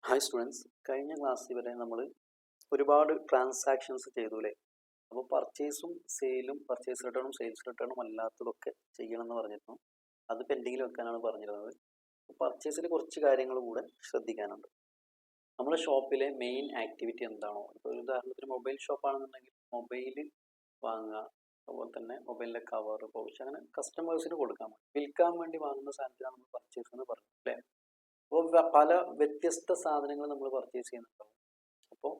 Hi students, കഴിഞ്ഞ ക്ലാസ്സിൽ വരെ നമ്മൾ ഒരുപാട് ട്രാൻസാക്ഷൻസ് ചെയ്തു അല്ലേ. അപ്പോൾ പർച്ചേസും സെയിലും പർച്ചേസ് റിട്ടേണും സെയിൽസ് റിട്ടേണും അല്ലാത്തതൊക്കെ ചെയ്യണമെന്ന് പറഞ്ഞിരുന്നു. അത് പെൻഡിങ്ങിൽ വെക്കാനാണ് പറഞ്ഞിരുന്നത്. പർച്ചേസിൽ കുറച്ച് കാര്യങ്ങൾ കൂടെ ശ്രദ്ധിക്കാനുണ്ട്. നമ്മുടെ ഷോപ്പിലെ മെയിൻ ആക്ടിവിറ്റി എന്താണോ, ഇപ്പോൾ ഒരു ഉദാഹരണത്തിന് മൊബൈൽ ഷോപ്പാണെന്നുണ്ടെങ്കിൽ മൊബൈൽ വാങ്ങുക, അതുപോലെ തന്നെ മൊബൈലിൻ്റെ കവർ, പൗച്ച്, അങ്ങനെ കസ്റ്റമേഴ്സിന് കൊടുക്കാൻ വേണ്ടി വിൽക്കാൻ വേണ്ടി വാങ്ങുന്ന സാധനത്തിനാണ് നമ്മൾ പർച്ചേസ് എന്ന് പറയുന്നത് അല്ലേ. അപ്പോൾ പല വ്യത്യസ്ത സാധനങ്ങൾ നമ്മൾ പർച്ചേസ് ചെയ്യുന്നുണ്ടാവും. അപ്പോൾ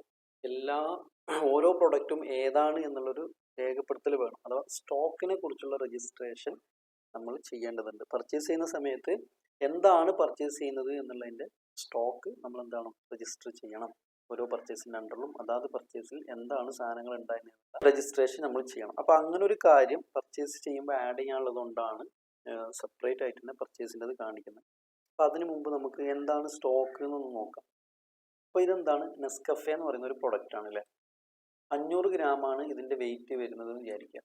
ഓരോ പ്രൊഡക്റ്റും ഏതാണ് എന്നുള്ളൊരു രേഖപ്പെടുത്തൽ വേണം, അഥവാ സ്റ്റോക്കിനെ കുറിച്ചുള്ള രജിസ്ട്രേഷൻ നമ്മൾ ചെയ്യേണ്ടതുണ്ട്. പർച്ചേസ് ചെയ്യുന്ന സമയത്ത് എന്താണ് പർച്ചേസ് ചെയ്യുന്നത് എന്നുള്ളതിൻ്റെ സ്റ്റോക്ക് നമ്മൾ എന്താണ് രജിസ്റ്റർ ചെയ്യണം. ഓരോ പർച്ചേസിൻ്റെ അണ്ടറിലും അതാത് പർച്ചേസിൽ എന്താണ് സാധനങ്ങൾ ഉണ്ടായിരുന്നത് രജിസ്ട്രേഷൻ നമ്മൾ ചെയ്യണം. അപ്പോൾ അങ്ങനെ ഒരു കാര്യം പർച്ചേസ് ചെയ്യുമ്പോൾ ആഡ് ചെയ്യാനുള്ളത് കൊണ്ടാണ് സെപ്പറേറ്റ് ആയിട്ട് തന്നെ പർച്ചേസിൻ്റെ കാണിക്കുന്നത്. അപ്പോൾ അതിന് മുമ്പ് നമുക്ക് എന്താണ് സ്റ്റോക്ക് എന്നൊന്ന് നോക്കാം. അപ്പോൾ ഇതെന്താണ്, നെസ്കഫെ എന്ന് പറയുന്ന ഒരു പ്രൊഡക്റ്റ് ആണ് അല്ലേ. 500 ഗ്രാമാണ് ഇതിൻ്റെ വെയിറ്റ് വരുന്നത് എന്ന് വിചാരിക്കാം.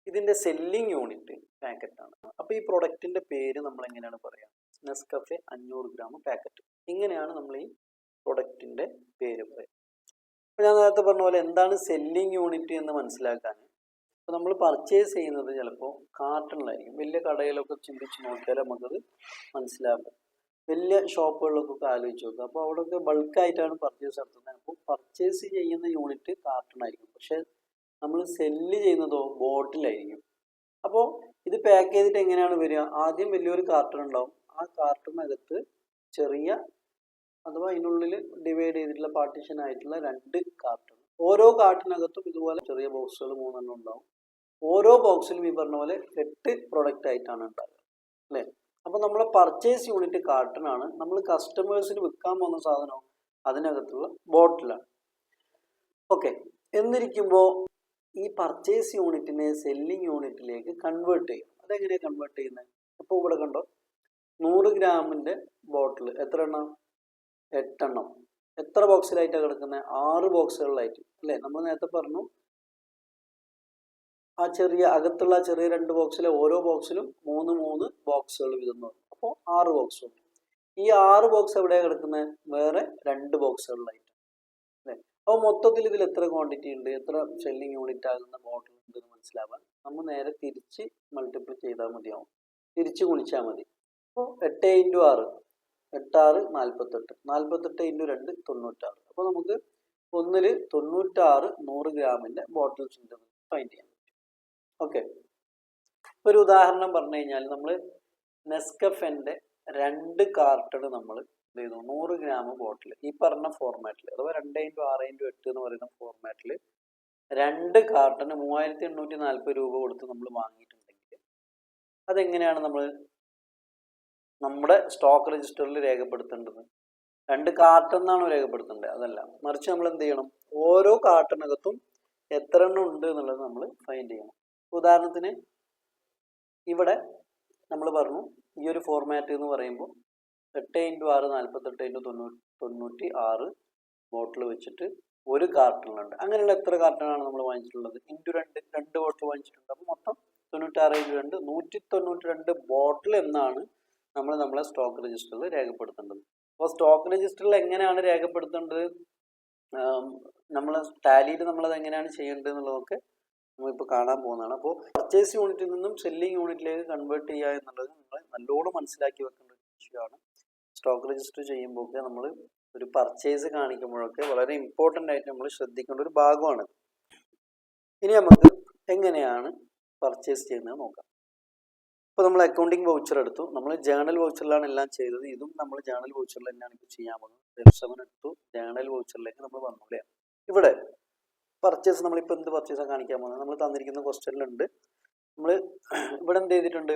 ഇതിൻ്റെ സെല്ലിംഗ് യൂണിറ്റ് പാക്കറ്റാണ്. അപ്പോൾ ഈ പ്രൊഡക്റ്റിൻ്റെ പേര് നമ്മൾ എങ്ങനെയാണ് പറയുക? Nescafé 500 gram packet. ഇങ്ങനെയാണ് നമ്മൾ ഈ പ്രൊഡക്റ്റിൻ്റെ പേര് പറയുക. അപ്പോൾ ഞാൻ നേരത്തെ പറഞ്ഞ പോലെ എന്താണ് സെല്ലിംഗ് യൂണിറ്റ് എന്ന് മനസ്സിലാക്കാൻ, അപ്പോൾ നമ്മൾ പർച്ചേസ് ചെയ്യുന്നത് ചിലപ്പോൾ കാർട്ടണിലായിരിക്കും. വലിയ കടയിലൊക്കെ ചിന്തിച്ച് നോക്കിയാൽ നമുക്കത് മനസ്സിലാകും. വലിയ ഷോപ്പുകളിലൊക്കെ ആലോചിച്ച് നോക്കുക. അപ്പോൾ അവിടെയൊക്കെ ബൾക്കായിട്ടാണ് പർച്ചേസ് നടത്തുന്നത്. അപ്പോൾ പർച്ചേസ് ചെയ്യുന്ന യൂണിറ്റ് കാർട്ടണായിരിക്കും, പക്ഷെ നമ്മൾ സെല്ല് ചെയ്യുന്നതോ ബോട്ടിലായിരിക്കും. അപ്പോൾ ഇത് പാക്ക് ചെയ്തിട്ട് എങ്ങനെയാണ് വരിക? ആദ്യം വലിയൊരു കാർട്ടൺ ഉണ്ടാവും. ആ കാർട്ടണിനകത്ത് ചെറിയ, അഥവാ അതിനുള്ളിൽ ഡിവൈഡ് ചെയ്തിട്ടുള്ള പാർട്ടീഷൻ ആയിട്ടുള്ള 2 കാർട്ടൺ. ഓരോ കാർട്ടിനകത്തും ഇതുപോലെ ചെറിയ ബോക്സുകൾ 3 ഉണ്ടാവും. ഓരോ ബോക്സിലും ഈ പറഞ്ഞ പോലെ 8 പ്രൊഡക്റ്റ് ആയിട്ടാണ് ഉണ്ടാകുക അല്ലേ. അപ്പോൾ നമ്മളെ പർച്ചേസ് യൂണിറ്റ് കാർട്ടണാണ്. നമ്മൾ കസ്റ്റമേഴ്സിന് വിൽക്കാൻ പോകുന്ന സാധനം അതിനകത്തുള്ള ബോട്ടിലാണ്. ഓക്കെ, എന്നിരിക്കുമ്പോൾ ഈ പർച്ചേസ് യൂണിറ്റിനെ സെല്ലിംഗ് യൂണിറ്റിലേക്ക് കൺവേർട്ട് ചെയ്യും. അതെങ്ങനെയാണ് കൺവേർട്ട് ചെയ്യുന്നത്? അപ്പോൾ ഇവിടെ കണ്ടോ, 100 ഗ്രാമിൻ്റെ ബോട്ടിൽ എത്ര എണ്ണം? 8 എണ്ണം. എത്ര ബോക്സിലായിട്ടാണ് കിടക്കുന്നത്? 6 ബോക്സുകളിലായിട്ട് അല്ലേ. നമ്മൾ നേരത്തെ പറഞ്ഞു ആ അകത്തുള്ള ചെറിയ 2 ബോക്സിലെ ഓരോ ബോക്സിലും 3 ബോക്സുകൾ വീതം വന്നു. അപ്പോൾ 6 ബോക്സ്. ഈ 6 ബോക്സ് എവിടെയാണ് കിടക്കുന്നത്? വേറെ 2 ബോക്സുകളിലായിട്ട് അല്ലേ. അപ്പോൾ മൊത്തത്തിൽ ഇതിൽ എത്ര ക്വാണ്ടിറ്റി ഉണ്ട്, എത്ര സെല്ലിംഗ് യൂണിറ്റ് ആകുന്ന ബോട്ടിൽ ഉണ്ടെന്ന് മനസ്സിലാവാൻ നമ്മൾ നേരെ തിരിച്ച് മൾട്ടിപ്ലൈ ചെയ്താൽ മതിയാവും, തിരിച്ച് ഗുണിച്ചാൽ മതി. അപ്പോൾ 8 × 6, 8 × 6 48, 48 × 2 96. അപ്പോൾ നമുക്ക് ഒന്നിൽ 96 100 ഗ്രാമിൻ്റെ ബോട്ടിൽസ് ഉണ്ടെന്ന് ഫൈൻഡ് ചെയ്യാം. ഓക്കെ, ഒരു ഉദാഹരണം പറഞ്ഞു കഴിഞ്ഞാൽ നമ്മൾ നെസ്കഫെൻ്റെ 2 കാർട്ടൺ നമ്മൾ എന്ത് ചെയ്തു? 100 ഗ്രാം ബോട്ടിൽ ഈ പറഞ്ഞ ഫോർമാറ്റിൽ, അഥവാ 2 × 6 × 8 എന്ന് പറയുന്ന ഫോർമാറ്റിൽ 2 കാർട്ടൺ 3840 രൂപ കൊടുത്ത് നമ്മൾ വാങ്ങിയിട്ടുണ്ടെങ്കിൽ അതെങ്ങനെയാണ് നമ്മൾ നമ്മുടെ സ്റ്റോക്ക് രജിസ്റ്ററിൽ രേഖപ്പെടുത്തേണ്ടത്? 2 കാർട്ടൺ എന്നാണോ രേഖപ്പെടുത്തേണ്ടത്? അതല്ല, മറിച്ച് നമ്മൾ എന്ത് ചെയ്യണം? ഓരോ കാർട്ടണകത്തും എത്ര എണ്ണം ഉണ്ട് എന്നുള്ളത് നമ്മൾ ഫൈൻഡ് ചെയ്യണം. ഉദാഹരണത്തിന് ഇവിടെ നമ്മൾ പറഞ്ഞു ഈ ഒരു ഫോർമാറ്റ് എന്ന് പറയുമ്പോൾ 8 × 6 48 × 96 ബോട്ടിൽ വെച്ചിട്ട് ഒരു കാർട്ടണിലുണ്ട്. അങ്ങനെയുള്ള എത്ര കാർട്ടണാണ് നമ്മൾ വാങ്ങിച്ചിട്ടുള്ളത്? × 2 ബോട്ടിൽ വാങ്ങിച്ചിട്ടുണ്ട്. അപ്പോൾ മൊത്തം 96 × 2 192 ബോട്ടിൽ എന്നാണ് നമ്മൾ നമ്മളെ സ്റ്റോക്ക് രജിസ്റ്ററിൽ രേഖപ്പെടുത്തേണ്ടത്. അപ്പോൾ സ്റ്റോക്ക് രജിസ്റ്ററിൽ എങ്ങനെയാണ് രേഖപ്പെടുത്തേണ്ടത്? നമ്മൾ ടാലിയിൽ നമ്മളത് എങ്ങനെയാണ് ചെയ്യേണ്ടത് എന്നുള്ളതൊക്കെ നമ്മളിപ്പോൾ കാണാൻ പോകുന്നതാണ്. അപ്പോൾ പർച്ചേസ് യൂണിറ്റിൽ നിന്നും സെല്ലിംഗ് യൂണിറ്റിലേക്ക് കൺവേർട്ട് ചെയ്യുക എന്നുള്ളത് നിങ്ങൾ നല്ലോണം മനസ്സിലാക്കി വെക്കേണ്ട ഒരു വിഷയമാണ്. സ്റ്റോക്ക് രജിസ്റ്റർ ചെയ്യുമ്പോൾ നമ്മൾ ഒരു പർച്ചേസ് കാണിക്കുമ്പോഴൊക്കെ വളരെ ഇമ്പോർട്ടൻ്റ് ആയിട്ട് നമ്മൾ ശ്രദ്ധിക്കേണ്ട ഒരു ഭാഗമാണ്. ഇനി നമുക്ക് എങ്ങനെയാണ് പർച്ചേസ് ചെയ്യുന്നത് നോക്കാം. ഇപ്പോൾ നമ്മൾ അക്കൗണ്ടിങ് വൗച്ചർ എടുത്തു. നമ്മൾ ജേണൽ വൗച്ചറിലാണ് എല്ലാം ചെയ്തത്. ഇതും നമ്മൾ ജേണൽ വൗച്ചറിൽ തന്നെയാണ് ഇപ്പോൾ ചെയ്യാൻ പോകുന്നത്. F7 എടുത്തു, ജേണൽ വൗച്ചറിലേക്ക് നമ്മൾ വന്നു അല്ലേ. ഇവിടെ പർച്ചേസ് നമ്മളിപ്പോൾ എന്ത് പർച്ചേസാണ് കാണിക്കാൻ പോകുന്നത്? നമ്മൾ തന്നിരിക്കുന്ന ക്വസ്റ്റ്യനിലുണ്ട്. നമ്മൾ ഇവിടെ എന്ത് ചെയ്തിട്ടുണ്ട്?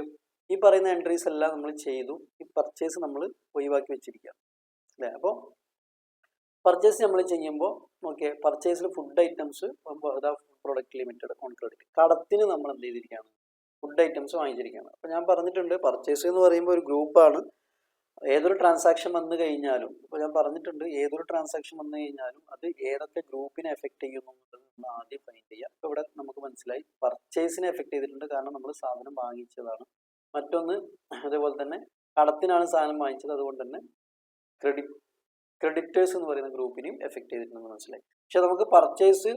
ഈ പറയുന്ന എൻട്രീസ് എല്ലാം നമ്മൾ ചെയ്തു. ഈ പർച്ചേസ് നമ്മൾ ഒഴിവാക്കി വെച്ചിരിക്കുക അല്ലേ. അപ്പോൾ പർച്ചേസ് നമ്മൾ ചെയ്യുമ്പോൾ നോക്കിയേ, പർച്ചേസിൽ food items product limited on credit, കടത്തിന് നമ്മൾ എന്ത് ചെയ്തിരിക്കുകയാണ്? ഫുഡ് ഐറ്റംസ് വാങ്ങിച്ചിരിക്കുകയാണ്. അപ്പോൾ ഞാൻ പറഞ്ഞിട്ടുണ്ട് പർച്ചേസ് എന്ന് പറയുമ്പോൾ ഒരു ഗ്രൂപ്പാണ്. ഏതൊരു ട്രാൻസാക്ഷൻ വന്നു കഴിഞ്ഞാലും, ഇപ്പോൾ ഞാൻ പറഞ്ഞിട്ടുണ്ട് ഏതൊരു ട്രാൻസാക്ഷൻ വന്നു കഴിഞ്ഞാലും അത് ഏതൊക്കെ ഗ്രൂപ്പിനെ എഫക്റ്റ് ചെയ്യുന്നു എന്നുള്ളത് നമ്മൾ ആദ്യം ഫൈൻഡ് ചെയ്യുക. അപ്പോൾ ഇവിടെ നമുക്ക് മനസ്സിലായി പർച്ചേസിനെ എഫക്റ്റ് ചെയ്തിട്ടുണ്ട്, കാരണം നമ്മൾ സാധനം വാങ്ങിച്ചതാണ്. മറ്റൊന്ന് അതേപോലെ തന്നെ കടത്തിനാണ് സാധനം വാങ്ങിച്ചത്, അതുകൊണ്ട് തന്നെ ക്രെഡിറ്റേഴ്സ് എന്ന് പറയുന്ന ഗ്രൂപ്പിനെയും എഫക്ട് ചെയ്തിട്ടുണ്ടെന്ന് മനസ്സിലായി. പക്ഷെ നമുക്ക് പർച്ചേസ്,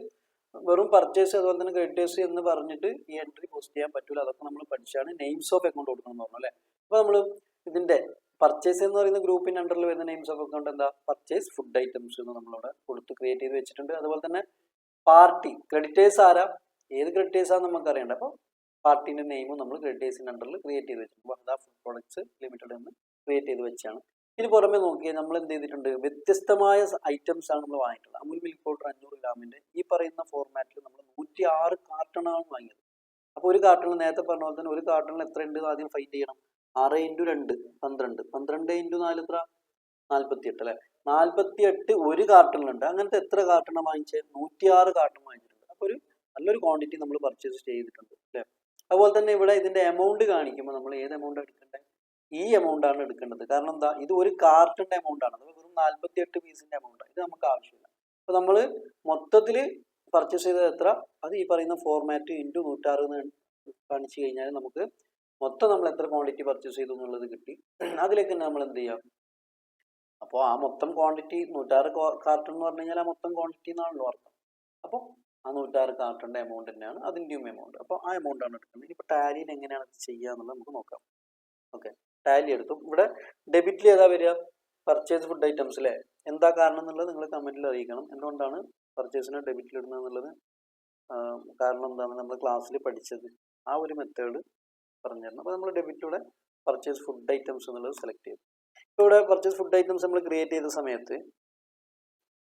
വെറും പർച്ചേസ് അതുപോലെ തന്നെ ക്രെഡിറ്റേഴ്സ് എന്ന് പറഞ്ഞിട്ട് ഈ എൻട്രി പോസ്റ്റ് ചെയ്യാൻ പറ്റില്ല. അതൊക്കെ നമ്മൾ പഠിച്ചാണ്. നെയിംസ് ഓഫ് അക്കൗണ്ട് കൊടുക്കണം എന്ന് പറഞ്ഞു അല്ലേ. അപ്പോൾ നമ്മൾ ഇതിന്റെ പർച്ചേസ് എന്ന് പറയുന്ന ഗ്രൂപ്പിന്റെ അണ്ടറിൽ വരുന്ന നെയിംസ് ഓഫ് അക്കൗണ്ട് എന്താ? പർച്ചേസ് ഫുഡ് ഐറ്റംസ് എന്ന് നമ്മളവിടെ കൊടുത്ത് ക്രിയേറ്റ് ചെയ്ത് വെച്ചിട്ടുണ്ട്. അതുപോലെ തന്നെ പാർട്ടി ക്രെഡിറ്റേഴ്സ് ആരാ, ഏത് ക്രെഡിറ്റേഴ്സ് ആണെന്ന് നമുക്ക് അറിയണ്ട. അപ്പോൾ പാർട്ടിന്റെ നെയിമും നമ്മൾ ക്രെഡിറ്റേഴ്സിന്റെ അണ്ടറിൽ ക്രിയേറ്റ് ചെയ്ത് വെച്ചിട്ടുണ്ട്. വഹദ ഫുഡ് പ്രോഡക്ട്സ് ലിമിറ്റഡ് എന്ന് ക്രിയേറ്റ് ചെയ്ത് വെച്ചാണ്. ഇനി പുറമെ നോക്കിയാൽ നമ്മൾ എന്ത് ചെയ്തിട്ടുണ്ട്? വ്യത്യസ്തമായ ഐറ്റംസ് ആണ് നമ്മൾ വാങ്ങിയിട്ടുള്ളത്. അമുൽ മിൽക്ക് പൗഡർ 500 ഗ്രാമിന്റെ ഈ പറയുന്ന ഫോർമാറ്റിൽ നമ്മൾ 106 കാർട്ടണാണ് വാങ്ങിയത്. അപ്പോൾ ഒരു കാർട്ടണിൽ നേരത്തെ പറഞ്ഞ പോലെ തന്നെ ഒരു കാർട്ടണിൽ എത്ര ഉണ്ട് ആദ്യം ഫൈൻഡ് ചെയ്യണം. 6 × 2 12, 12 × 4 എത്ര? 48 അല്ലെ. 48 ഒരു കാർട്ടണിലുണ്ട്. അങ്ങനത്തെ എത്ര കാർട്ടണാണ് വാങ്ങിച്ചത്? 106 കാർട്ടൺ വാങ്ങിച്ചിട്ടുണ്ട്. അപ്പോൾ ഒരു നല്ലൊരു ക്വാണ്ടിറ്റി നമ്മൾ പർച്ചേസ് ചെയ്തിട്ടുണ്ട് അല്ലേ. അതുപോലെ തന്നെ ഇവിടെ ഇതിന്റെ എമൗണ്ട് കാണിക്കുമ്പോൾ നമ്മൾ ഏത് എമൗണ്ട് എടുക്കേണ്ടത്? ഈ എമൗണ്ട് ആണ് എടുക്കേണ്ടത്. കാരണം എന്താ? ഇത് ഒരു കാർട്ടന്റെ എമൗണ്ട് ആണ്. അത് വെറും 48 പീസിന്റെ എമൗണ്ട്. ഇത് നമുക്ക് ആവശ്യമില്ല. അപ്പോൾ നമ്മൾ മൊത്തത്തിൽ പർച്ചേസ് ചെയ്തത് എത്ര? അത് ഈ പറയുന്ന ഫോർമാറ്റ് ഇൻറ്റു 106 എന്ന് കാണിച്ചു കഴിഞ്ഞാൽ നമുക്ക് മൊത്തം നമ്മൾ എത്ര ക്വാണ്ടിറ്റി പർച്ചേസ് ചെയ്തു എന്നുള്ളത് കിട്ടി. അതിലേക്ക് തന്നെ നമ്മൾ എന്ത് ചെയ്യാം? അപ്പോൾ ആ മൊത്തം ക്വാണ്ടിറ്റി 106 കാർട്ടൺ എന്ന് പറഞ്ഞു കഴിഞ്ഞാൽ ആ മൊത്തം ക്വാണ്ടിറ്റി എന്നാണല്ലോ അർത്ഥം. അപ്പോൾ ആ 106 കാർട്ടന്റെ എമൗണ്ട് തന്നെയാണ് അതിൻ്റെയും എമൗണ്ട്. അപ്പോൾ ആ എമൗണ്ട് ആണ് എടുക്കുന്നത്. ഇപ്പോൾ ടാലിയിൽ എങ്ങനെയാണ് ചെയ്യുക എന്നുള്ളത് നമുക്ക് നോക്കാം. ഓക്കെ, ടാലി എടുത്തു. ഇവിടെ ഡെബിറ്റിൽ ഏതാ വരിക? പർച്ചേസ് ഫുഡ് ഐറ്റംസ് അല്ലേ. എന്താ കാരണം എന്നുള്ളത് നിങ്ങൾ കമന്റിൽ അറിയിക്കണം. എന്തുകൊണ്ടാണ് പർച്ചേസിനെ ഡെബിറ്റിൽ ഇടുന്നത് എന്നുള്ളത് കാരണം എന്താണ് നമ്മൾ ക്ലാസ്സിൽ പഠിച്ചത്. ആ ഒരു മെത്തേഡ് പറഞ്ഞു തരണം. അപ്പോൾ നമ്മൾ ഡെബിറ്റിലൂടെ പർച്ചേസ് ഫുഡ് ഐറ്റംസ് എന്നുള്ളത് സെലക്ട് ചെയ്തു. ഇപ്പോൾ ഇവിടെ പർച്ചേസ് ഫുഡ് ഐറ്റംസ് നമ്മൾ ക്രിയേറ്റ് ചെയ്ത സമയത്ത്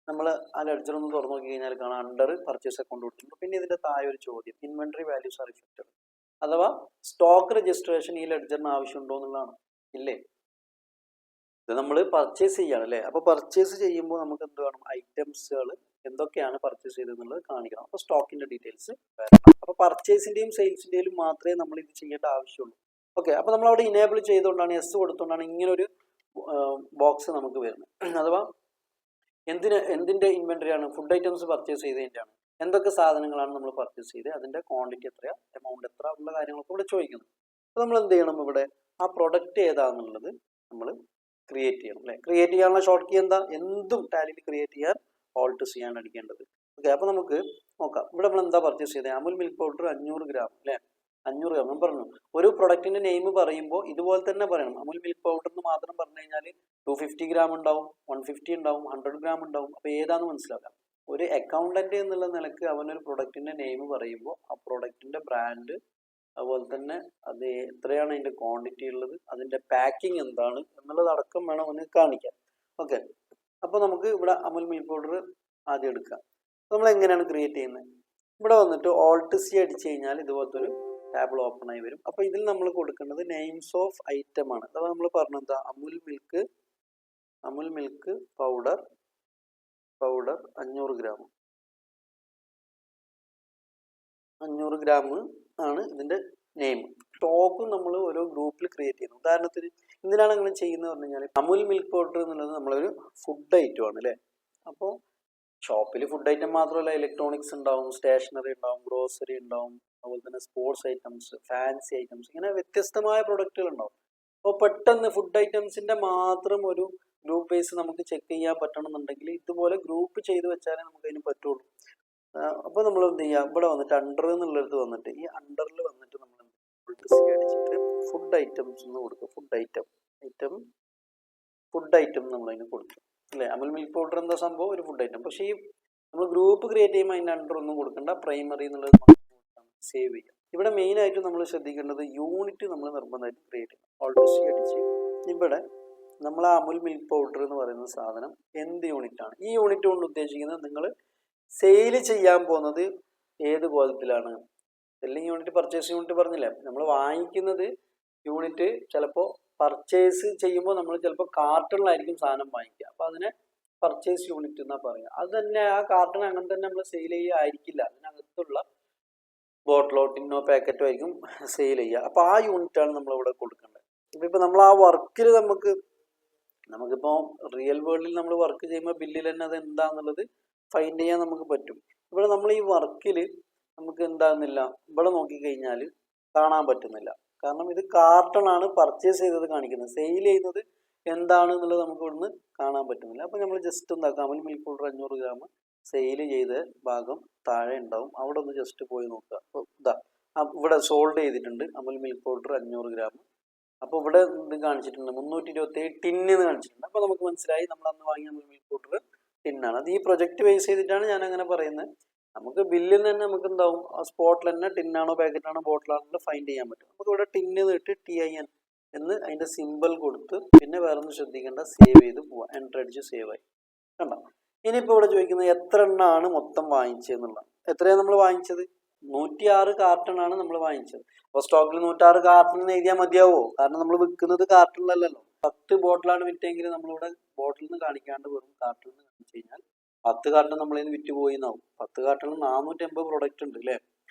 നമ്മൾ ആ ലെഡ്ജർ ഒന്ന് തുറന്നു നോക്കി കഴിഞ്ഞാൽ കാണാം അണ്ടർ പർച്ചേസ് അക്കൗണ്ട് കൊടുത്തിട്ടുണ്ട്. പിന്നെ ഇതിന്റെ താഴെ ഒരു ചോദ്യം, ഇൻവെന്ററി വാല്യൂസ് ആർ ഇഫക്റ്റഡ്, അഥവാ സ്റ്റോക്ക് രജിസ്ട്രേഷൻ ഈ ലെഡ്ജറിന് ആവശ്യമുണ്ടോ എന്നുള്ളതാണ്. ഇല്ലേ, ഇത് നമ്മൾ പർച്ചേസ് ചെയ്യാണ് അല്ലേ. അപ്പോൾ പർച്ചേസ് ചെയ്യുമ്പോൾ നമുക്ക് എന്ത് വേണം? ഐറ്റംസുകൾ എന്തൊക്കെയാണ് പർച്ചേസ് ചെയ്തതെന്നുള്ളത് കാണിക്കണം. അപ്പോൾ സ്റ്റോക്കിന്റെ ഡീറ്റെയിൽസ് വരണം. അപ്പോൾ പർച്ചേസിന്റെയും സെയിൽസിന്റെയും മാത്രമേ നമ്മൾ ഇത് ചെയ്യേണ്ട ആവശ്യമുള്ളൂ. ഓക്കെ, അപ്പോൾ നമ്മൾ അവിടെ ഇനേബിൾ ചെയ്തുകൊണ്ടാണ്, യെസ് കൊടുത്തുകൊണ്ടാണ് ഇങ്ങനൊരു ബോക്സ് നമുക്ക് വരുന്നത്. അഥവാ എന്തിന്റെ ഇൻവെന്ററി ആണ്? ഫുഡ് ഐറ്റംസ് പർച്ചേസ് ചെയ്തതിൻ്റെയാണ്. എന്തൊക്കെ സാധനങ്ങളാണ് നമ്മൾ പർച്ചേസ് ചെയ്ത്, അതിന്റെ ക്വാണ്ടിറ്റി എത്രയാ, എമൗണ്ട് എത്ര ഉള്ള കാര്യങ്ങളൊക്കെ ഇവിടെ ചോദിക്കുന്നു. അപ്പോൾ നമ്മൾ എന്ത് ചെയ്യണം? ഇവിടെ ആ പ്രൊഡക്റ്റ് ഏതാണെന്നുള്ളത് നമ്മൾ ക്രിയേറ്റ് ചെയ്യണം അല്ലേ. ക്രിയേറ്റ് ചെയ്യാനുള്ള ഷോർട്ട് കീ എന്താ? എന്തും ടാലിയിൽ ക്രിയേറ്റ് ചെയ്യാൻ Alt C ആണ് അടിക്കേണ്ടത്. ഓക്കെ, അപ്പോൾ നമുക്ക് നോക്കാം. ഇവിടെ നമ്മൾ എന്താ പർച്ചേസ് ചെയ്തത്? അമുൽ മിൽക്ക് പൗഡർ 500 ഗ്രാം അല്ലേ. 500 ഗ്രാം ഞാൻ പറഞ്ഞു. ഒരു പ്രൊഡക്റ്റിന്റെ നെയിം പറയുമ്പോൾ ഇതുപോലെ തന്നെ പറയണം. അമുൽ മിൽക്ക് പൗഡർ എന്ന് മാത്രം പറഞ്ഞു കഴിഞ്ഞാൽ 250 ഗ്രാം ഉണ്ടാവും, 150 ഉണ്ടാവും, 100 ഗ്രാം ഉണ്ടാവും. അപ്പോൾ ഏതാണെന്ന് മനസ്സിലാക്കാം. ഒരു അക്കൗണ്ടന്റ് എന്നുള്ള നിലക്ക് അവനൊരു പ്രൊഡക്റ്റിന്റെ നെയിം പറയുമ്പോൾ ആ പ്രൊഡക്റ്റിന്റെ ബ്രാൻഡ്, അതുപോലെ തന്നെ അത് എത്രയാണ് അതിന്റെ ക്വാണ്ടിറ്റി ഉള്ളത്, അതിന്റെ പാക്കിംഗ് എന്താണ് എന്നുള്ളത് അടക്കം വേണം അവന് കാണിക്കാൻ. ഓക്കെ, അപ്പോൾ നമുക്ക് ഇവിടെ അമുൽ മിൽക്ക് പൗഡർ ആദ്യം എടുക്കാം. നമ്മൾ എങ്ങനെയാണ് ക്രിയേറ്റ് ചെയ്യുന്നത്? ഇവിടെ വന്നിട്ട് Alt C അടിച്ചു കഴിഞ്ഞാൽ ഇതുപോലത്തെ ഒരു ടാബിൾ ഓപ്പൺ ആയി വരും. അപ്പോൾ ഇതിൽ നമ്മൾ കൊടുക്കേണ്ടത് നെയിംസ് ഓഫ് ഐറ്റം ആണ്. അഥവാ നമ്മൾ പറഞ്ഞത് Amul milk powder 500 gram 500 gram ആണ് ഇതിന്റെ നെയിം. സ്റ്റോക്കും നമ്മൾ ഓരോ ഗ്രൂപ്പിൽ ക്രിയേറ്റ് ചെയ്യുന്നു. ഉദാഹരണത്തിന് എന്തിനാണ് അങ്ങനെ ചെയ്യുന്നത് പറഞ്ഞു കഴിഞ്ഞാൽ അമുൽ മിൽക്ക് പൗഡർ എന്നുള്ളത് നമ്മളൊരു ഫുഡ് ഐറ്റം ആണ് അല്ലേ. അപ്പോൾ ഷോപ്പിൽ ഫുഡ് ഐറ്റം മാത്രമല്ല, ഇലക്ട്രോണിക്സ് ഉണ്ടാവും, സ്റ്റേഷനറി ഉണ്ടാവും, ഗ്രോസറി ഉണ്ടാവും, അതുപോലെ തന്നെ സ്പോർട്സ് ഐറ്റംസ്, ഫാൻസി ഐറ്റംസ്, ഇങ്ങനെ വ്യത്യസ്തമായ പ്രൊഡക്റ്റുകൾ ഉണ്ടാവും. അപ്പോൾ പെട്ടെന്ന് ഫുഡ് ഐറ്റംസിന്റെ മാത്രം ഒരു ഗ്രൂപ്പ് ബേസ് നമുക്ക് ചെക്ക് ചെയ്യാൻ പറ്റണമെന്നുണ്ടെങ്കിൽ ഇതുപോലെ ഗ്രൂപ്പ് ചെയ്ത് വെച്ചാലേ നമുക്ക് അതിന് പറ്റുള്ളൂ. അപ്പോൾ നമ്മൾ എന്ത് ചെയ്യാം? ഇവിടെ വന്നിട്ട് അണ്ടർ എന്നുള്ളടത്ത് വന്നിട്ട് ഈ അണ്ടറിൽ വന്നിട്ട് നമ്മൾ അടിച്ചിട്ട് ഫുഡ് ഐറ്റംസ് എന്ന് കൊടുക്കും. ഫുഡ് ഐറ്റം നമ്മൾ അതിന് കൊടുക്കും അല്ലേ. അമുൽ മിൽക്ക് പൗഡർ എന്താ സംഭവം? ഒരു ഫുഡ് ഐറ്റം. പക്ഷേ ഈ നമ്മൾ ഗ്രൂപ്പ് ക്രിയേറ്റ് ചെയ്യുമ്പോൾ അതിൻ്റെ അണ്ടർ ഒന്നും കൊടുക്കണ്ട, പ്രൈമറി എന്നുള്ളത് സേവ് ചെയ്യാം. ഇവിടെ മെയിൻ ആയിട്ട് നമ്മൾ ശ്രദ്ധിക്കേണ്ടത് യൂണിറ്റ് നമ്മൾ നിർബന്ധമായിട്ട് ക്രിയേറ്റ് ചെയ്യണം. Alt C അടിച്ച് ഇവിടെ നമ്മൾ ആ അമുൽ മിൽക്ക് പൗഡർ എന്ന് പറയുന്ന സാധനം എന്ത് യൂണിറ്റ് ആണ്? ഈ യൂണിറ്റ് കൊണ്ട് ഉദ്ദേശിക്കുന്നത് നിങ്ങൾ സെയിൽ ചെയ്യാൻ പോകുന്നത് ഏത് കോലത്തിലാണ്? സെല്ലിംഗ് യൂണിറ്റ്, പർച്ചേസ് യൂണിറ്റ് പറഞ്ഞില്ലേ. നമ്മൾ വാങ്ങിക്കുന്നത് യൂണിറ്റ് ചിലപ്പോൾ പർച്ചേസ് ചെയ്യുമ്പോൾ നമ്മൾ ചിലപ്പോൾ കാർട്ടണിലായിരിക്കും സാധനം വാങ്ങിക്കുക. അപ്പോൾ അതിനെ പർച്ചേസ് യൂണിറ്റ് എന്നാണ് പറയുക. അത് തന്നെ ആ കാർട്ടൺ അങ്ങനെ തന്നെ നമ്മൾ സെയിൽ ചെയ്യുക ആയിരിക്കില്ല. അതിനകത്തുള്ള ബോട്ടിലോ ടിന്നോ പാക്കറ്റോ ആയിരിക്കും സെയിൽ ചെയ്യുക. അപ്പോൾ ആ യൂണിറ്റാണ് നമ്മളിവിടെ കൊടുക്കേണ്ടത്. ഇപ്പോൾ നമ്മൾ ആ വർക്കിൽ നമുക്കിപ്പോൾ റിയൽ വേൾഡിൽ നമ്മൾ വർക്ക് ചെയ്യുമ്പോൾ ബില്ലിൽ തന്നെ അത് എന്താണെന്നുള്ളത് ഫൈൻഡ് ചെയ്യാൻ നമുക്ക് പറ്റും. ഇവിടെ നമ്മൾ ഈ വർക്കിൽ നമുക്ക് എന്താകുന്നില്ല, ഇവിടെ നോക്കിക്കഴിഞ്ഞാൽ കാണാൻ പറ്റുന്നില്ല. കാരണം ഇത് കാർട്ടൺ ആണ് പർച്ചേസ് ചെയ്തത് കാണിക്കുന്നത്. സെയിൽ ചെയ്യുന്നത് എന്താണ് എന്നുള്ളത് നമുക്ക് ഇവിടുന്ന് കാണാൻ പറ്റുന്നില്ല. അപ്പോൾ നമ്മൾ ജസ്റ്റ് എന്താക്കാം, Amul milk powder 500 gram sale ചെയ്ത ഭാഗം താഴെ ഉണ്ടാവും, അവിടെ ഒന്ന് ജസ്റ്റ് പോയി നോക്കുക. അപ്പോൾ ഇതാ ഇവിടെ സോൾഡ് ചെയ്തിട്ടുണ്ട് അമുൽ മിൽക്ക് പൗഡർ 500 ഗ്രാം. അപ്പോൾ ഇവിടെ ഇത് കാണിച്ചിട്ടുണ്ട് 327 ടിന്ന് കാണിച്ചിട്ടുണ്ട്. അപ്പോൾ നമുക്ക് മനസ്സിലായി നമ്മൾ അന്ന് വാങ്ങിയ അമുൽ മിൽക്ക് പൗഡർ ടിന്നാണ്. അത് ഈ പ്രൊജക്റ്റ് ബേസ് ചെയ്തിട്ടാണ് ഞാൻ അങ്ങനെ പറയുന്നത്. നമുക്ക് ബില്ലിൽ തന്നെ നമുക്ക് എന്താവും ആ സ്പോട്ടിൽ തന്നെ ടിന്നാണോ പാക്കറ്റാണോ ബോട്ടിലാണോ ഫൈൻഡ് ചെയ്യാൻ പറ്റും. നമുക്ക് ഇവിടെ ടിന്ന് നീട്ട് TIN എന്ന് അതിൻ്റെ സിമ്പിൾ കൊടുത്ത് പിന്നെ വേറെ ഒന്നും ശ്രദ്ധിക്കേണ്ട, സേവ് ചെയ്ത് പോവാം. എൻ്റർ അടിച്ച് സേവ് ആയി. കണ്ടോ? ഇനിയിപ്പോൾ ഇവിടെ ചോദിക്കുന്നത് എത്ര എണ്ണമാണ് മൊത്തം വാങ്ങിച്ചതെന്നുള്ളത്. എത്രയാണ് നമ്മൾ വാങ്ങിച്ചത്? 106 കാർട്ടണാണ് നമ്മൾ വാങ്ങിച്ചത്. അപ്പോൾ സ്റ്റോക്കിൽ 106 കാർട്ടൺ എഴുതിയാൽ മതിയാവോ? കാരണം നമ്മൾ വിൽക്കുന്നത് കാർട്ടണിലല്ലല്ലോ. 10 ബോട്ടിലാണ് വിറ്റെങ്കിൽ നമ്മളിവിടെ ബോട്ടിൽ നിന്ന് കാണിക്കാണ്ട് വെറും കാർട്ടണിൽ നിന്ന് കാണിച്ചു കഴിഞ്ഞാൽ 10 കാർട്ടൺ നമ്മളിൽ നിന്ന് വിറ്റ് പോയി എന്നാവും. 10 കാർട്ടണിൽ 480 പ്രൊഡക്റ്റ് ഉണ്ട് അല്ലേ?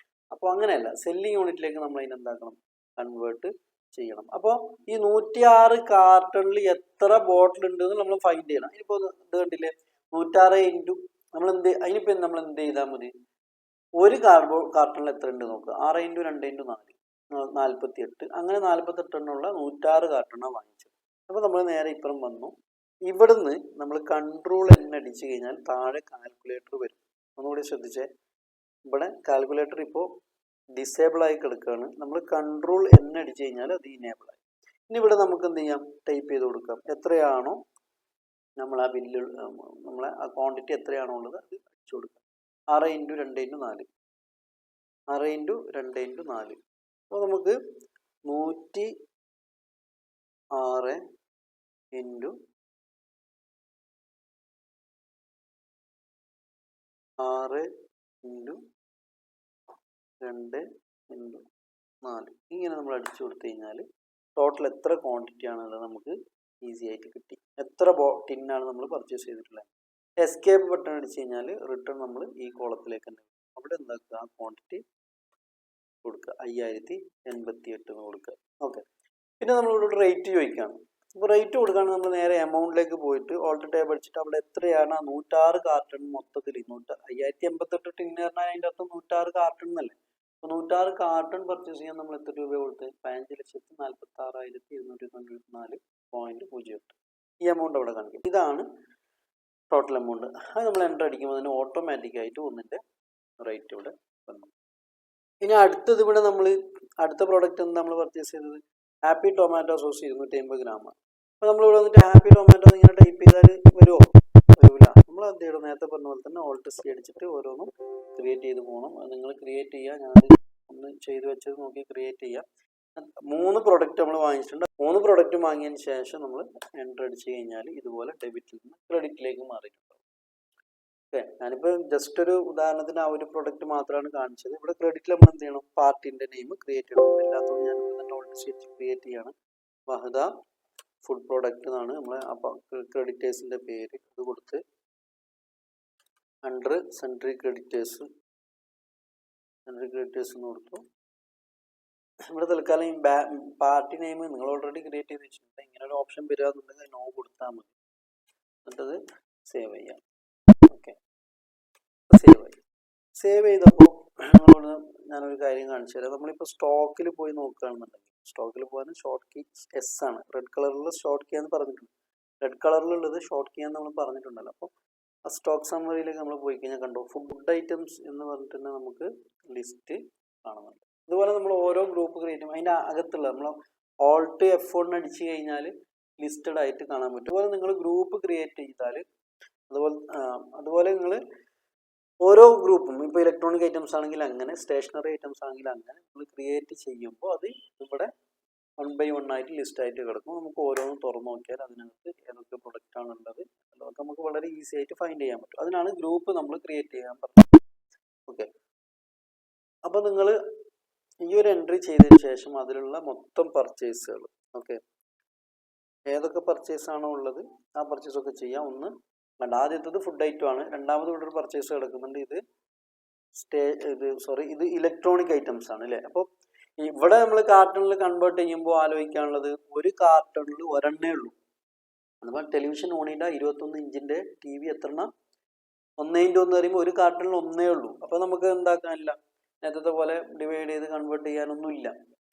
അപ്പോൾ അങ്ങനെയല്ല, സെല്ലിംഗ് യൂണിറ്റിലേക്ക് നമ്മൾ അതിനെന്താക്കണം, കൺവേർട്ട് ചെയ്യണം. അപ്പോൾ ഈ 106 കാർട്ടണിൽ എത്ര ബോട്ടിൽ ഉണ്ട് എന്ന് നമ്മൾ ഫൈൻഡ് ചെയ്യണം. ഇനിയിപ്പോൾ ഇത് കണ്ടില്ലേ, 106 ഇൻറ്റു നമ്മൾ അതിനിപ്പോൾ നമ്മൾ എന്ത് ചെയ്താൽ മതി, ഒരു കാർട്ടണിൽ എത്ര ഉണ്ട് നോക്കുക. 6 ഇൻറ്റു 2 ഇൻറ്റു 4 48. അങ്ങനെ 48 എണ്ണമുള്ള 106 കാർട്ടണാണ് വാങ്ങിച്ചത്. അപ്പോൾ നമ്മൾ നേരെ ഇപ്പുറം വന്നു. ഇവിടുന്ന് നമ്മൾ കൺട്രോൾ N അടിച്ചു കഴിഞ്ഞാൽ താഴെ കാൽക്കുലേറ്റർ വരും. ഒന്നുകൂടി ശ്രദ്ധിച്ചേ, ഇവിടെ കാൽക്കുലേറ്റർ ഇപ്പോൾ ഡിസേബിൾ ആയി കിടക്കുകയാണ്. നമ്മൾ കൺട്രോൾ N അടിച്ചു കഴിഞ്ഞാൽ അത് ഇനേബിൾ ആയി. ഇനി ഇവിടെ നമുക്ക് എന്ത് ചെയ്യാം, ടൈപ്പ് ചെയ്ത് കൊടുക്കാം. എത്രയാണോ നമ്മൾ ആ ബില്ല്, നമ്മളെ ആ ക്വാണ്ടിറ്റി എത്രയാണോ ഉള്ളത് അത് അടിച്ചു കൊടുക്കാം. 6 ഇൻറ്റു 2 ഇൻറ്റു 4 6 ഇൻറ്റു 2 ഇൻറ്റു 4. അപ്പോൾ നമുക്ക് 106 ഇൻറ്റു 6 ഇൻറ്റു 2 ഇൻറ്റു 4 ഇങ്ങനെ നമ്മൾ അടിച്ചു കൊടുത്തു കഴിഞ്ഞാൽ ടോട്ടൽ എത്ര ക്വാണ്ടിറ്റി ആണുള്ളത് നമുക്ക് ഈസി ആയിട്ട് കിട്ടി. എത്ര ടിന്നാണ് നമ്മൾ പർച്ചേസ് ചെയ്തിട്ടുള്ളത്. എസ്കേപ്പ് ബട്ടൺ അടിച്ചു കഴിഞ്ഞാൽ റിട്ടേൺ നമ്മൾ ഈ കോളത്തിലേക്ക് തന്നെ അവിടെ എന്താക്കുക, ആ ക്വാണ്ടിറ്റി കൊടുക്കുക, 5088 എന്ന് കൊടുക്കുക. ഓക്കെ. പിന്നെ നമ്മളിവിടെ റേറ്റ് ചോദിക്കുകയാണ്. ഇപ്പോൾ റേറ്റ് കൊടുക്കുകയാണെങ്കിൽ നമ്മൾ നേരെ എമൗണ്ടിലേക്ക് പോയിട്ട് ഓൾട്ട് ടാബ് അടിച്ചിട്ട് അവിടെ എത്രയാണ് 106 കാർട്ടൺ മൊത്തത്തിൽ 5088 ടിന്ന് പറഞ്ഞാൽ അതിൻ്റെ അർത്ഥം 106 കാർട്ടൺ എന്നല്ലേ. അപ്പോൾ 106 കാർട്ടൺ പർച്ചേസ് ചെയ്യാൻ നമ്മൾ എത്ര രൂപ കൊടുത്ത്, 15,46,294.08. ഈ എമൗണ്ട് അവിടെ കാണിക്കും. ഇതാണ് ടോട്ടൽ എമൗണ്ട്. അത് നമ്മൾ എൻ്റർ അടിക്കുമ്പോൾ തന്നെ ഓട്ടോമാറ്റിക്കായിട്ട് ഒന്നിൻ്റെ റേറ്റ് ഇവിടെ വന്നു. ഇനി അടുത്തത് ഇവിടെ നമ്മൾ അടുത്ത പ്രോഡക്റ്റ് എന്താ നമ്മൾ പർച്ചേസ് ചെയ്തത്, ഹാപ്പി ടൊമാറ്റോ സോസ് 250 ഗ്രാം. അപ്പോൾ നമ്മളിവിടെ വന്നിട്ട് ഹാപ്പി ടൊമാറ്റോ ഇങ്ങനെ ടൈപ്പ് ചെയ്താൽ വരുമോ? വരില്ല. നമ്മൾ എന്ത് ചെയ്യണം, നേരത്തെ പറഞ്ഞ പോലെ തന്നെ ഓൾട്ട് C അടിച്ചിട്ട് ഓരോന്നും ക്രിയേറ്റ് ചെയ്ത് പോകണം. അത് നിങ്ങൾ ക്രിയേറ്റ് ചെയ്യുക, ഞാൻ ഒന്ന് ചെയ്ത് വെച്ചത് നോക്കി ക്രിയേറ്റ് ചെയ്യുക. 3 പ്രൊഡക്റ്റ് നമ്മൾ വാങ്ങിച്ചിട്ടുണ്ട്. 3 പ്രൊഡക്റ്റ് വാങ്ങിയതിന് ശേഷം നമ്മൾ എൻ്റർ അടിച്ച് കഴിഞ്ഞാൽ ഇതുപോലെ ഡെബിറ്റിൽ നിന്ന് ക്രെഡിറ്റിലേക്ക് മാറിയിട്ടുണ്ടാവും. ഓക്കെ. ഞാനിപ്പോൾ ജസ്റ്റ് ഒരു ഉദാഹരണത്തിന് ആ ഒരു പ്രൊഡക്റ്റ് മാത്രമാണ് കാണിച്ചത്. ഇവിടെ ക്രെഡിറ്റിൽ നമ്മൾ എന്ത് ചെയ്യണം, പാർട്ടിൻ്റെ നെയിം ക്രിയേറ്റ് ചെയ്യണം. എല്ലാത്തതുകൊണ്ട് ഞാനിപ്പോൾ തന്നെ ഓൾട്ട് C ക്രിയേറ്റ് ചെയ്യണം. വഹദ ഫുഡ് പ്രോഡക്റ്റ് എന്നാണ് നമ്മൾ അപ്പോൾ ക്രെഡിറ്റേഴ്സിൻ്റെ പേര്. അത് കൊടുത്ത് അണ്ടർ സെൻട്രി ക്രെഡിറ്റേഴ്സ് എന്ന് കൊടുത്തു. ഇവിടെ തൽക്കാലം ഈ പാർട്ടി നെയിം നിങ്ങൾ ഓൾറെഡി ക്രിയേറ്റ് ചെയ്ത് വെച്ചിട്ടുണ്ട്. ഇങ്ങനെ ഒരു ഓപ്ഷൻ വരിക എന്നുണ്ടെങ്കിൽ നോ കൊടുത്താൽ മതി. എന്നിട്ടത് സേവ് ചെയ്യാം. ഓക്കെ, സേവ് ചെയ്തപ്പോൾ നിങ്ങളോട് ഞാനൊരു കാര്യം കാണിച്ചു തരാം. നമ്മളിപ്പോൾ സ്റ്റോക്കിൽ പോയി നോക്കുകയാണെന്നുണ്ടെങ്കിൽ, സ്റ്റോക്കിൽ പോകാൻ ഷോർട്ട് കീ S ആണ്. റെഡ് കളറിലുള്ള ഷോർട്ട് കീ എന്ന് പറഞ്ഞിട്ടുണ്ട്. റെഡ് കളറിലുള്ളത് ഷോർട്ട് കീ എന്ന് നമ്മൾ പറഞ്ഞിട്ടുണ്ടല്ലോ. അപ്പോൾ ആ സ്റ്റോക്ക് സമ്മറിയിലേക്ക് നമ്മൾ പോയി കഴിഞ്ഞാൽ കണ്ടോ, ഫുഡ് ഐറ്റംസ് എന്ന് പറഞ്ഞിട്ട് തന്നെ നമുക്ക് ലിസ്റ്റ് കാണുന്നുണ്ട്. അതുപോലെ നമ്മൾ ഓരോ ഗ്രൂപ്പ് ക്രിയേറ്റ് ചെയ്യും, അതിൻ്റെ അകത്തുള്ള നമ്മൾ ഓൾട്ട് F1 അടിച്ചു കഴിഞ്ഞാൽ ലിസ്റ്റഡ് ആയിട്ട് കാണാൻ പറ്റും. അതുപോലെ നിങ്ങൾ ഗ്രൂപ്പ് ക്രിയേറ്റ് ചെയ്താൽ അതുപോലെ നിങ്ങൾ ഓരോ ഗ്രൂപ്പും ഇപ്പോൾ ഇലക്ട്രോണിക് ഐറ്റംസ് ആണെങ്കിൽ അങ്ങനെ, സ്റ്റേഷനറി ഐറ്റംസ് ആണെങ്കിൽ അങ്ങനെ നമ്മൾ ക്രിയേറ്റ് ചെയ്യുമ്പോൾ അത് ഇവിടെ 1 by 1 ആയിട്ട് ലിസ്റ്റ് ആയിട്ട് കിടക്കും. നമുക്ക് ഓരോന്നും തുറന്നു നോക്കിയാൽ അതിനകത്ത് ഏതൊക്കെ പ്രൊഡക്റ്റ് ആണ് ഉള്ളത് അതൊക്കെ നമുക്ക് വളരെ ഈസി ആയിട്ട് ഫൈൻഡ് ചെയ്യാൻ പറ്റും. അതിനാണ് ഗ്രൂപ്പ് നമ്മൾ ക്രിയേറ്റ് ചെയ്യാൻ പറഞ്ഞത്. ഓക്കെ. അപ്പോൾ നിങ്ങൾ ഈ ഒരു എൻട്രി ചെയ്തതിന് ശേഷം അതിലുള്ള മൊത്തം പർച്ചേസുകൾ, ഓക്കെ, ഏതൊക്കെ പർച്ചേസ് ആണോ ഉള്ളത് ആ പർച്ചേസ് ഒക്കെ ചെയ്യാം. ഒന്ന് കണ്ട, ആദ്യത്തേത് ഫുഡ് ഐറ്റം ആണ്. രണ്ടാമത് ഇവിടെ ഒരു പർച്ചേസ് കിടക്കുന്നുണ്ട്. ഇത് ഇലക്ട്രോണിക് ഐറ്റംസ് ആണ് അല്ലേ. അപ്പോൾ ഇവിടെ നമ്മൾ കാർട്ടണിൽ കൺവേർട്ട് ചെയ്യുമ്പോൾ ആലോചിക്കാനുള്ളത്, ഒരു കാർട്ടണിൽ ഒരെണ്ണേ ഉള്ളൂ. അതുപോലെ ടെലിവിഷൻ ഓണിയുടെ 21 ഇഞ്ചിൻ്റെ TV എത്ര എണ്ണം, 1:1 പറയുമ്പോൾ ഒരു കാർട്ടണിൽ ഒന്നേ ഉള്ളൂ. അപ്പോൾ നമുക്ക് എന്താക്കാനില്ല, നേരത്തെ പോലെ ഡിവൈഡ് ചെയ്ത് കൺവേർട്ട് ചെയ്യാനൊന്നുമില്ല.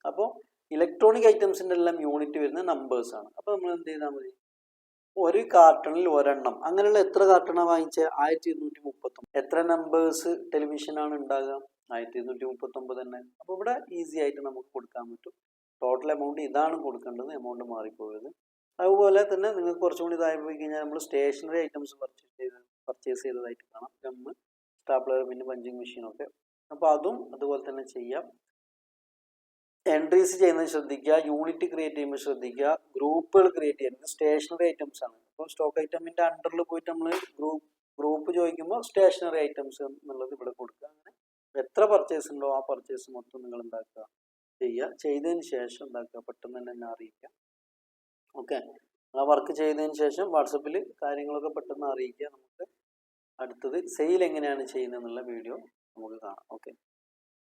അപ്പോൾ ഇലക്ട്രോണിക് ഐറ്റംസിൻ്റെ എല്ലാം യൂണിറ്റ് വരുന്ന നമ്പേഴ്സാണ്. അപ്പോൾ നമ്മൾ എന്ത് ചെയ്താൽ മതി, ഒരു കാർട്ടണിൽ ഒരെണ്ണം, അങ്ങനെയുള്ള എത്ര കാർട്ടണാണ് വാങ്ങിച്ചത്? 1239. എത്ര നമ്പേഴ്സ് ടെലിവിഷനാണ് ഉണ്ടാകുക? 1239 തന്നെ. അപ്പോൾ ഇവിടെ ഈസി ആയിട്ട് നമുക്ക് കൊടുക്കാൻ പറ്റും. ടോട്ടൽ എമൗണ്ട് ഇതാണ് കൊടുക്കേണ്ടത്, എമൗണ്ട് മാറിപ്പോയത്. അതുപോലെ തന്നെ നിങ്ങൾക്ക് കുറച്ചും കൂടി ഇതായി പോയി കഴിഞ്ഞാൽ നമ്മൾ സ്റ്റേഷനറി ഐറ്റംസ് പർച്ചേസ് ചെയ്തതായിട്ട് കാണാം. ഗമ്മ്, സ്റ്റാപ്ലർ, പിന്നെ പഞ്ചിങ് മെഷീനൊക്കെ. അപ്പോൾ അതും അതുപോലെ തന്നെ ചെയ്യാം. എൻട്രീസ് ചെയ്യുന്നത് ശ്രദ്ധിക്കുക, യൂണിറ്റ് ക്രിയേറ്റ് ചെയ്യുമ്പോൾ ശ്രദ്ധിക്കുക, ഗ്രൂപ്പുകൾ ക്രിയേറ്റ് ചെയ്യുന്നത് സ്റ്റേഷനറി ഐറ്റംസ് ആണ്. അപ്പോൾ സ്റ്റോക്ക് ഐറ്റമിൻ്റെ അണ്ടറിൽ പോയിട്ട് നമ്മൾ ഗ്രൂപ്പ് ചോദിക്കുമ്പോൾ സ്റ്റേഷനറി ഐറ്റംസ് എന്നുള്ളത് ഇവിടെ കൊടുക്കുക. അങ്ങനെ എത്ര പർച്ചേസ് ഉണ്ടോ ആ പർച്ചേസ് മൊത്തം നിങ്ങൾ എന്താക്കുക, ചെയ്യുക. ചെയ്തതിന് ശേഷം എന്താക്കുക, പെട്ടെന്ന് തന്നെ എന്നെ അറിയിക്കുക. ഓക്കെ, ആ വർക്ക് ചെയ്തതിന് ശേഷം വാട്സപ്പിൽ കാര്യങ്ങളൊക്കെ പെട്ടെന്ന് അറിയിക്കുക. നമുക്ക് അടുത്തത് സെയിൽ എങ്ങനെയാണ് ചെയ്യുന്നത് എന്നുള്ള വീഡിയോ നമുക്ക് കാണാം. ഓക്കെ.